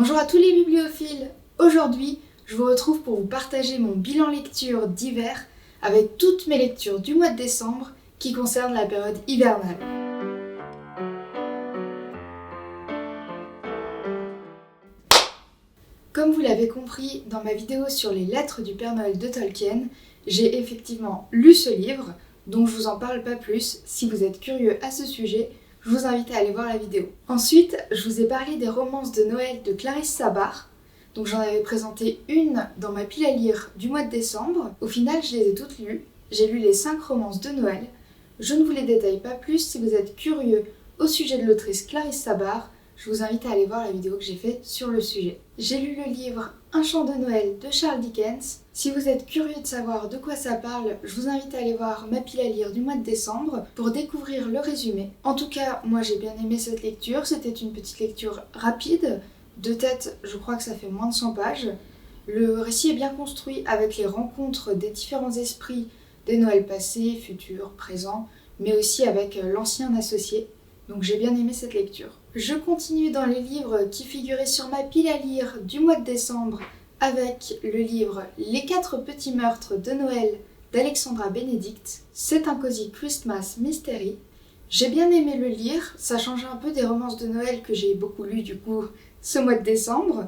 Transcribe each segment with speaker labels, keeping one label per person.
Speaker 1: Bonjour à tous les bibliophiles. Aujourd'hui, je vous retrouve pour vous partager mon bilan lecture d'hiver avec toutes mes lectures du mois de décembre qui concernent la période hivernale. Comme vous l'avez compris dans ma vidéo sur les lettres du Père Noël de Tolkien, j'ai effectivement lu ce livre, donc je vous en parle pas plus. Si vous êtes curieux à ce sujet, je vous invite à aller voir la vidéo. Ensuite, je vous ai parlé des romances de Noël de Clarisse Sabart. Donc j'en avais présenté une dans ma pile à lire du mois de décembre. Au final, je les ai toutes lues. J'ai lu les 5 romances de Noël. Je ne vous les détaille pas plus. Si vous êtes curieux au sujet de l'autrice Clarisse Sabart, je vous invite à aller voir la vidéo que j'ai faite sur le sujet. J'ai lu le livre Un chant de Noël de Charles Dickens. Si vous êtes curieux de savoir de quoi ça parle, je vous invite à aller voir ma pile à lire du mois de décembre pour découvrir le résumé. En tout cas, moi j'ai bien aimé cette lecture. C'était une petite lecture rapide. De tête, je crois que ça fait moins de 100 pages. Le récit est bien construit avec les rencontres des différents esprits des Noëls passés, futurs, présents, mais aussi avec l'ancien associé. Donc j'ai bien aimé cette lecture. Je continue dans les livres qui figuraient sur ma pile à lire du mois de décembre avec le livre Les 4 petits meurtres de Noël d'Alexandra Benedict. C'est un cosy Christmas mystery. J'ai bien aimé le lire, ça change un peu des romances de Noël que j'ai beaucoup lues du coup ce mois de décembre.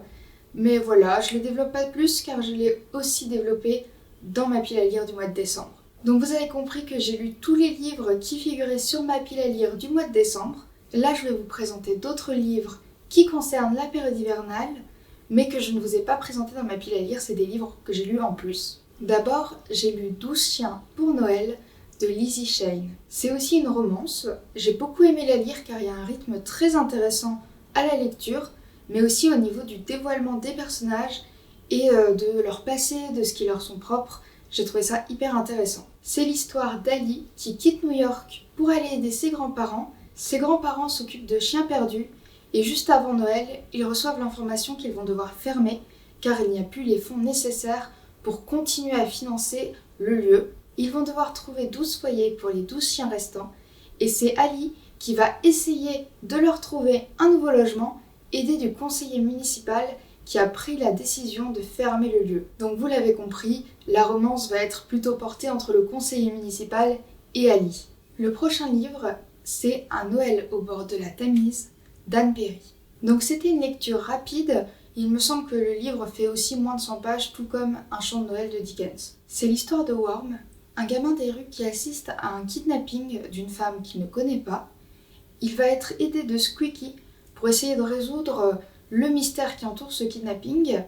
Speaker 1: Mais voilà, je ne les développe pas plus car je l'ai aussi développé dans ma pile à lire du mois de décembre. Donc vous avez compris que j'ai lu tous les livres qui figuraient sur ma pile à lire du mois de décembre. Là, je vais vous présenter d'autres livres qui concernent la période hivernale, mais que je ne vous ai pas présentés dans ma pile à lire, c'est des livres que j'ai lus en plus. D'abord, j'ai lu 12 chiens pour Noël de Lizzie Shane. C'est aussi une romance. J'ai beaucoup aimé la lire car il y a un rythme très intéressant à la lecture, mais aussi au niveau du dévoilement des personnages et de leur passé, de ce qui leur sont propres. J'ai trouvé ça hyper intéressant. C'est l'histoire d'Ali qui quitte New York pour aller aider ses grands-parents. Ses grands-parents s'occupent de chiens perdus et juste avant Noël, ils reçoivent l'information qu'ils vont devoir fermer car il n'y a plus les fonds nécessaires pour continuer à financer le lieu. Ils vont devoir trouver 12 foyers pour les 12 chiens restants et c'est Ali qui va essayer de leur trouver un nouveau logement, aidé du conseiller municipal qui a pris la décision de fermer le lieu. Donc vous l'avez compris, la romance va être plutôt portée entre le conseiller municipal et Ali. Le prochain livre, c'est Un Noël au bord de la Tamise d'Anne Perry. Donc c'était une lecture rapide, il me semble que le livre fait aussi moins de 100 pages, tout comme Un chant de Noël de Dickens. C'est l'histoire de Worm, un gamin des rues qui assiste à un kidnapping d'une femme qu'il ne connaît pas. Il va être aidé de Squeaky pour essayer de résoudre le mystère qui entoure ce kidnapping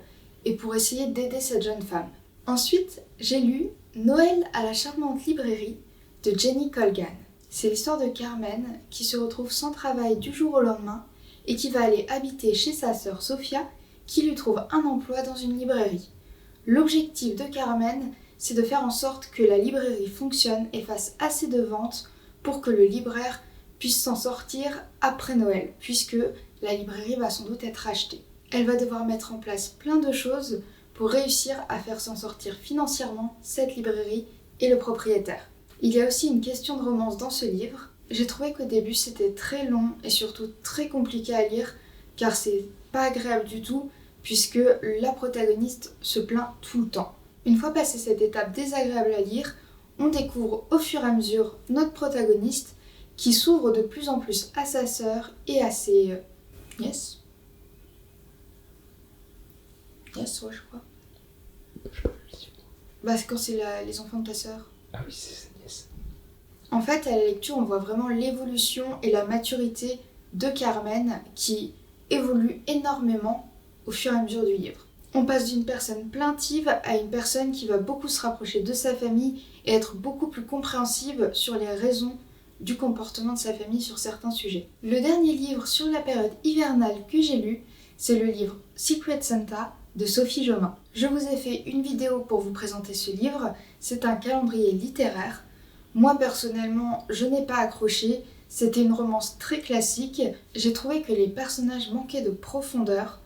Speaker 1: et pour essayer d'aider cette jeune femme. Ensuite, j'ai lu Noël à la charmante librairie de Jenny Colgan. C'est l'histoire de Carmen qui se retrouve sans travail du jour au lendemain et qui va aller habiter chez sa sœur Sophia qui lui trouve un emploi dans une librairie. L'objectif de Carmen, c'est de faire en sorte que la librairie fonctionne et fasse assez de ventes pour que le libraire puisse s'en sortir après Noël, puisque la librairie va sans doute être achetée. Elle va devoir mettre en place plein de choses pour réussir à faire s'en sortir financièrement cette librairie et le propriétaire. Il y a aussi une question de romance dans ce livre. J'ai trouvé qu'au début c'était très long et surtout très compliqué à lire car c'est pas agréable du tout puisque la protagoniste se plaint tout le temps. Une fois passé cette étape désagréable à lire, on découvre au fur et à mesure notre protagoniste qui s'ouvre de plus en plus à sa sœur et à ses... Yes, ouais, je crois. C'est quand c'est les enfants de ta sœur.
Speaker 2: Ah oui, c'est ça, yes.
Speaker 1: En fait, à la lecture, on voit vraiment l'évolution et la maturité de Carmen qui évolue énormément au fur et à mesure du livre. On passe d'une personne plaintive à une personne qui va beaucoup se rapprocher de sa famille et être beaucoup plus compréhensive sur les raisons du comportement de sa famille sur certains sujets. Le dernier livre sur la période hivernale que j'ai lu, c'est le livre Secret Santa de Sophie Jomain. Je vous ai fait une vidéo pour vous présenter ce livre, c'est un calendrier littéraire. Moi personnellement, je n'ai pas accroché, c'était une romance très classique, j'ai trouvé que les personnages manquaient de profondeur.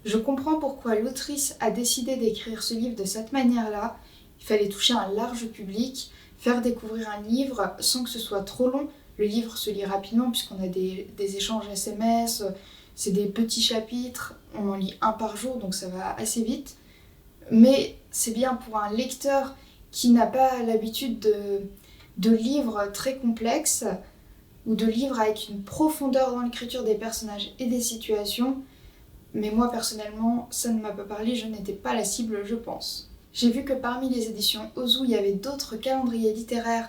Speaker 1: Je comprends pourquoi l'autrice a décidé d'écrire ce livre de cette manière-là, il fallait toucher un large public, faire découvrir un livre sans que ce soit trop long. Le livre se lit rapidement puisqu'on a des échanges SMS, C'est des petits chapitres, on en lit un par jour, donc ça va assez vite. Mais c'est bien pour un lecteur qui n'a pas l'habitude de livres très complexes ou de livres avec une profondeur dans l'écriture des personnages et des situations. Mais moi personnellement, ça ne m'a pas parlé, je n'étais pas la cible, je pense. J'ai vu que parmi les éditions Ozu, il y avait d'autres calendriers littéraires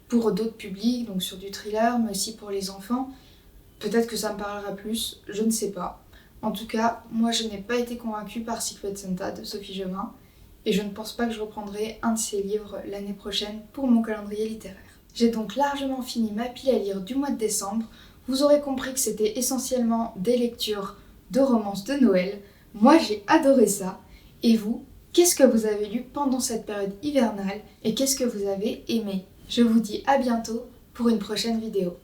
Speaker 1: pour d'autres publics, donc sur du thriller, mais aussi pour les enfants. Peut-être que ça me parlera plus, je ne sais pas. En tout cas, moi je n'ai pas été convaincue par Secret Santa de Sophie Jobin, et je ne pense pas que je reprendrai un de ses livres l'année prochaine pour mon calendrier littéraire. J'ai donc largement fini ma pile à lire du mois de décembre. Vous aurez compris que c'était essentiellement des lectures de romances de Noël. Moi j'ai adoré ça. Et vous, qu'est-ce que vous avez lu pendant cette période hivernale et qu'est-ce que vous avez aimé ? Je vous dis à bientôt pour une prochaine vidéo.